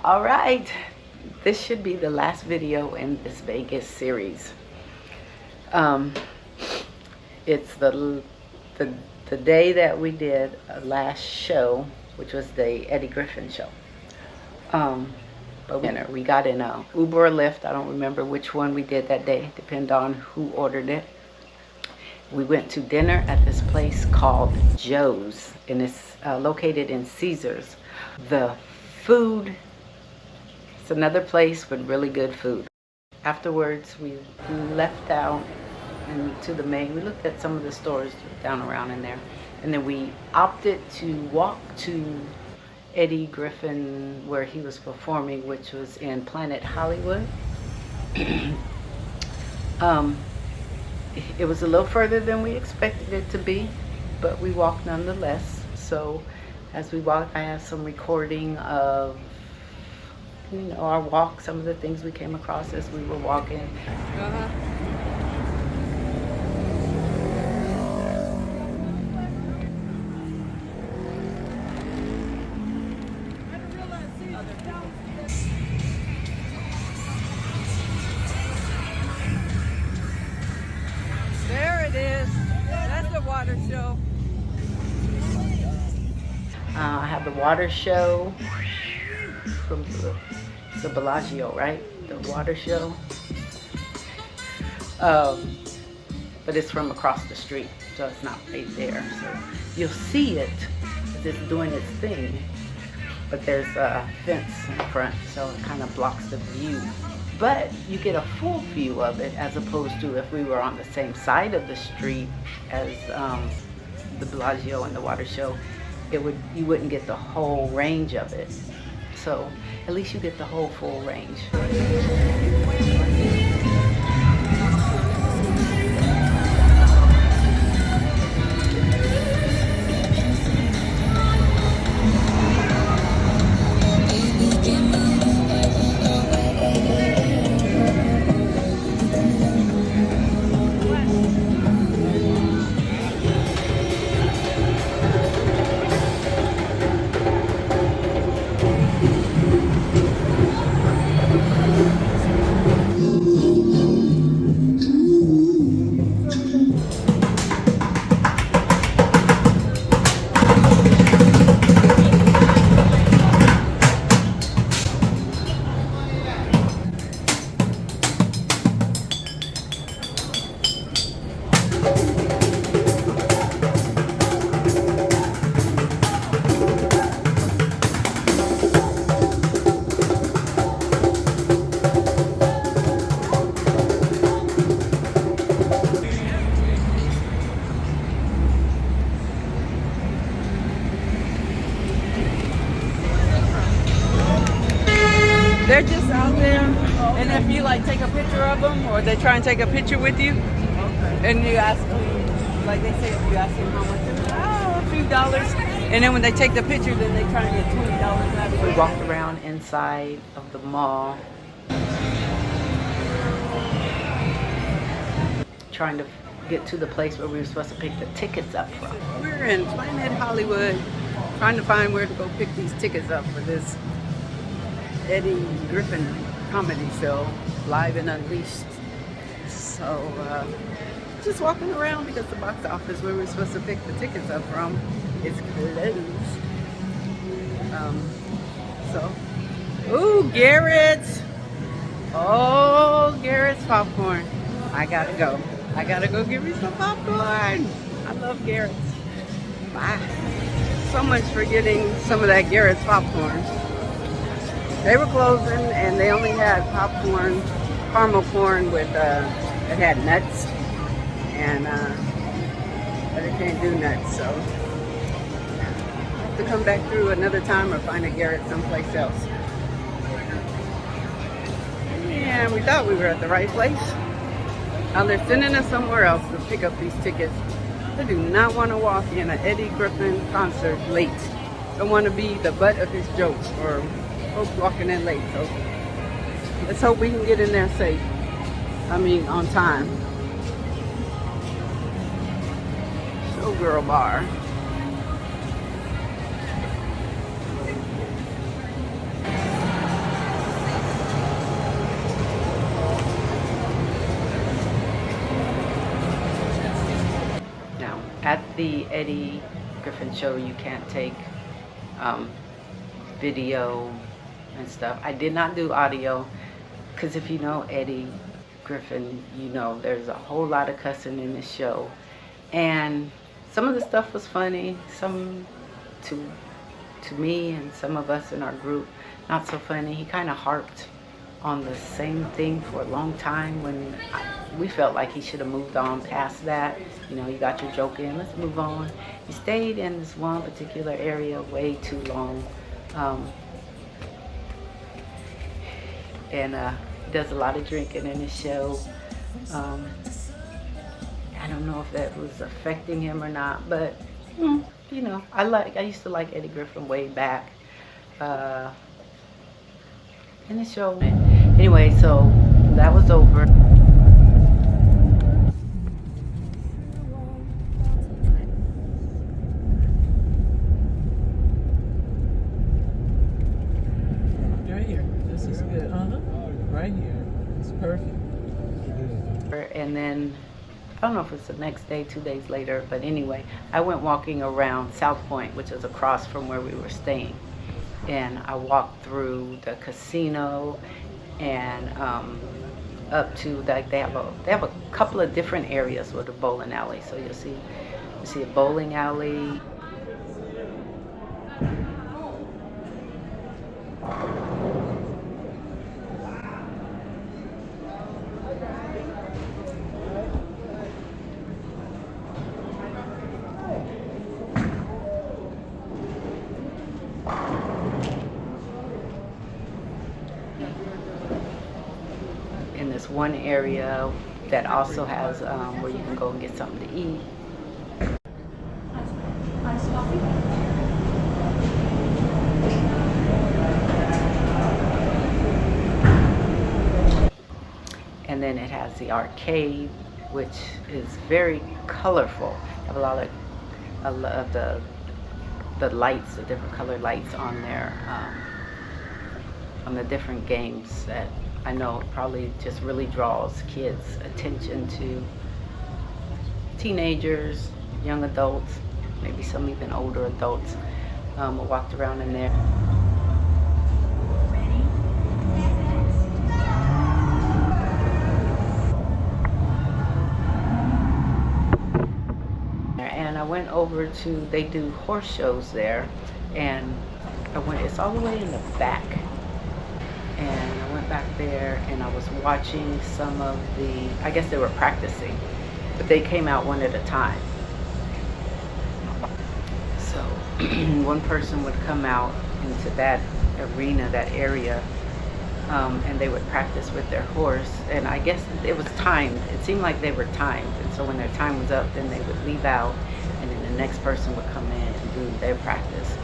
All right, this should be the last video in this Vegas series. It's the day that we did a last show, which was the Eddie Griffin show. But we got in a Uber or Lyft. I don't remember which one we did that day. Depend on who ordered it. We went to dinner at this place called Joe's, and it's located in Caesars. The food, it's another place with really good food. Afterwards, we left out and to the main. We looked at some of the stores down around in there, and then we opted to walk to Eddie Griffin where he was performing, which was in Planet Hollywood. It was a little further than we expected it to be, but we walked nonetheless. So as we walked, I have some recording of, you know, our walk, some of the things we came across as we were walking. There it is. That's the water show. I have the water show from the Bellagio, right? The water show. But it's from across the street, so it's not right there. So you'll see it as it's doing its thing, but there's a fence in front, so it kind of blocks the view. But you get a full view of it, as opposed to if we were on the same side of the street as the Bellagio and the water show. You wouldn't get the whole range of it. So at least you get the whole full range. They're just out there, and if you like take a picture of them, or they try and take a picture with you, and you ask them, like they say, if you ask them how much, they're like, oh, a few dollars, and then when they take the picture, then they try and get $20 out of it. We walked around inside of the mall, trying to get to the place where we were supposed to pick the tickets up from. We're in Planet Hollywood, trying to find where to go pick these tickets up for this Eddie Griffin comedy show, Live and Unleashed. So just walking around because the box office where we're supposed to pick the tickets up from is closed. Ooh, Garrett's. Oh, Garrett's popcorn. I gotta go. I gotta go get me some popcorn. I love Garrett's. Bye. So much for getting some of that Garrett's popcorn. They were closing, and they only had popcorn, caramel corn with, it had nuts, and, but it can't do nuts, so I have to come back through another time or find a Garrett someplace else. And we thought we were at the right place. Now they're sending us somewhere else to pick up these tickets. They do not want to walk in an Eddie Griffin concert late. Don't want to be the butt of his jokes or folks walking in late. So let's hope we can get in there safe. I mean, on time. Showgirl bar. the Eddie Griffin show, you can't take um, video and stuff. I did not do audio because if you know Eddie Griffin, you know there's a whole lot of cussing in this show, and some of the stuff was funny, some to me and some of us in our group not so funny. He kind of harped on the same thing for a long time when we felt like he should have moved on past that. You know, you got your joke in, let's move on. He stayed in this one particular area way too long. And does a lot of drinking in his show. I don't know if that was affecting him or not, but you know, I used to like Eddie Griffin way back in the show. Anyway, so that was over. Right here. This is good. Right here. It's perfect. And then I don't know if it's the next day, 2 days later, but anyway, I went walking around SouthPoint, which is across from where we were staying. And I walked through the casino and up to like they have a couple of different areas with a bowling alley. So you see a bowling alley. In this one area that also has where you can go and get something to eat. And then it has the arcade, which is very colorful. Have a lot of the lights, the different colored lights on there, on the different games that I know probably just really draws kids' attention to teenagers, young adults, maybe some even older adults. I walked around in there. And I went over to, they do horse shows there, and it's all the way in the back. And I went back there and I was watching some of I guess they were practicing, but they came out one at a time. So one person would come out into that arena, that area, and they would practice with their horse. And I guess it was timed. It seemed like they were timed. And so when their time was up, then they would leave out, and then the next person would come in and do their practice.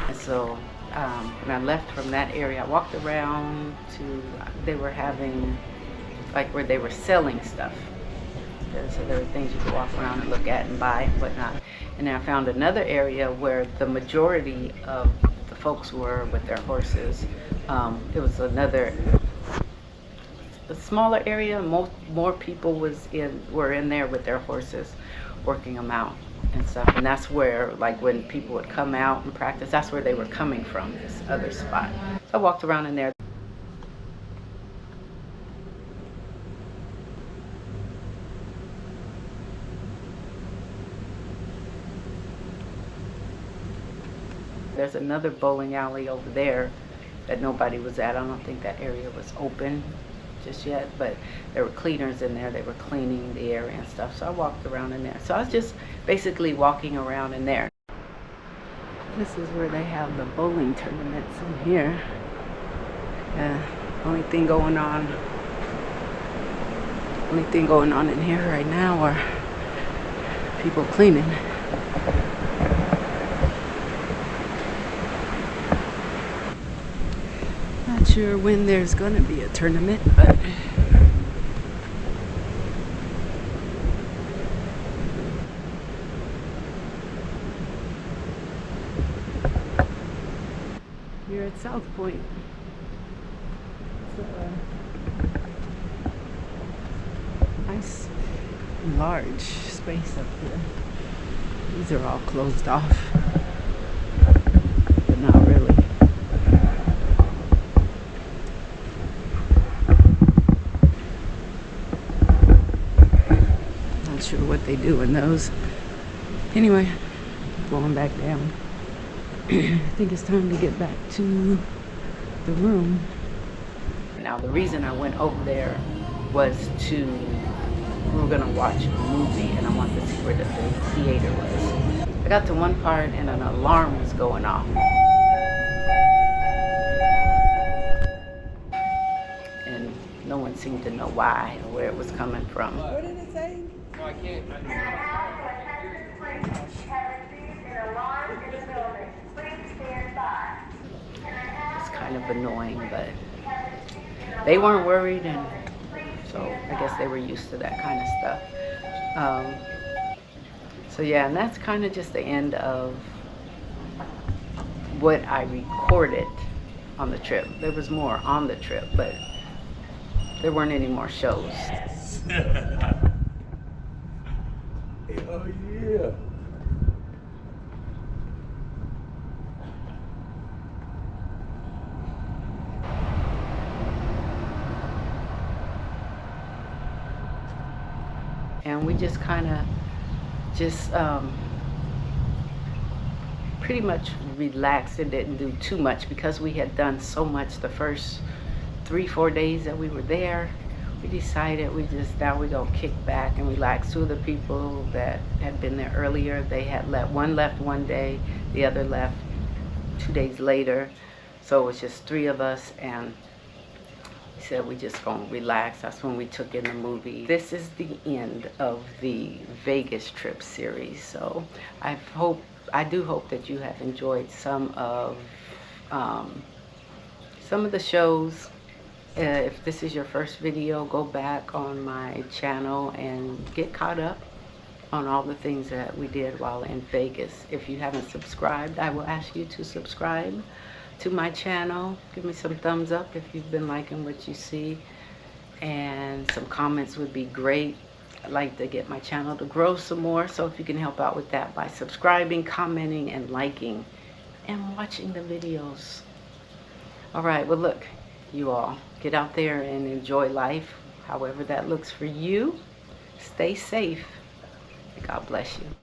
And so when I left from that area, I walked around to, they were having, like where they were selling stuff. So there were things you could walk around and look at and buy and whatnot. And then I found another area where the majority of the folks were with their horses. It was a smaller area. More people were in there with their horses, working them out and stuff. And that's where, like, when people would come out and practice, that's where they were coming from, this other spot. So I walked around in there. There's another bowling alley over there that nobody was at. I don't think that area was open just yet, but there were cleaners in there. They were cleaning the area and stuff. So I walked around in there. So I was just basically walking around in there. This is where they have the bowling tournaments in here. Only thing going on in here right now are people cleaning. Not sure when there's gonna be a tournament, but here at SouthPoint. It's a nice large space up here. These are all closed off, but not really. Not sure what they do in those. Anyway, going back down. I think it's time to get back to the room. Now, the reason I went over there was we were gonna watch a movie, and I wanted to see where the theater was. I got to one part and an alarm was going off. And no one seemed to know why or where it was coming from. What did it say? No, I can't. It's kind of annoying, but they weren't worried, and so I guess they were used to that kind of stuff. So yeah, and that's kind of just the end of what I recorded on the trip. There was more on the trip, but there weren't any more shows. Oh yeah. And we just kind of pretty much relaxed and didn't do too much because we had done so much the first 3-4 days that we were there. We decided now we're gonna kick back and relax. 2 of the people that had been there earlier, they had left. One left one day, the other left 2 days later. So it was just 3 of us, and we said we just gonna relax. That's when we took in the movie. This is the end of the Vegas trip series. So I do hope that you have enjoyed some of the shows. If this is your first video, go back on my channel and get caught up on all the things that we did while in Vegas. If you haven't subscribed, I will ask you to subscribe to my channel. Give me some thumbs up if you've been liking what you see, and some comments would be great. I'd like to get my channel to grow some more, so if you can help out with that by subscribing, commenting, and liking, and watching the videos. All right, well look, you all, get out there and enjoy life, however that looks for you. Stay safe. God bless you.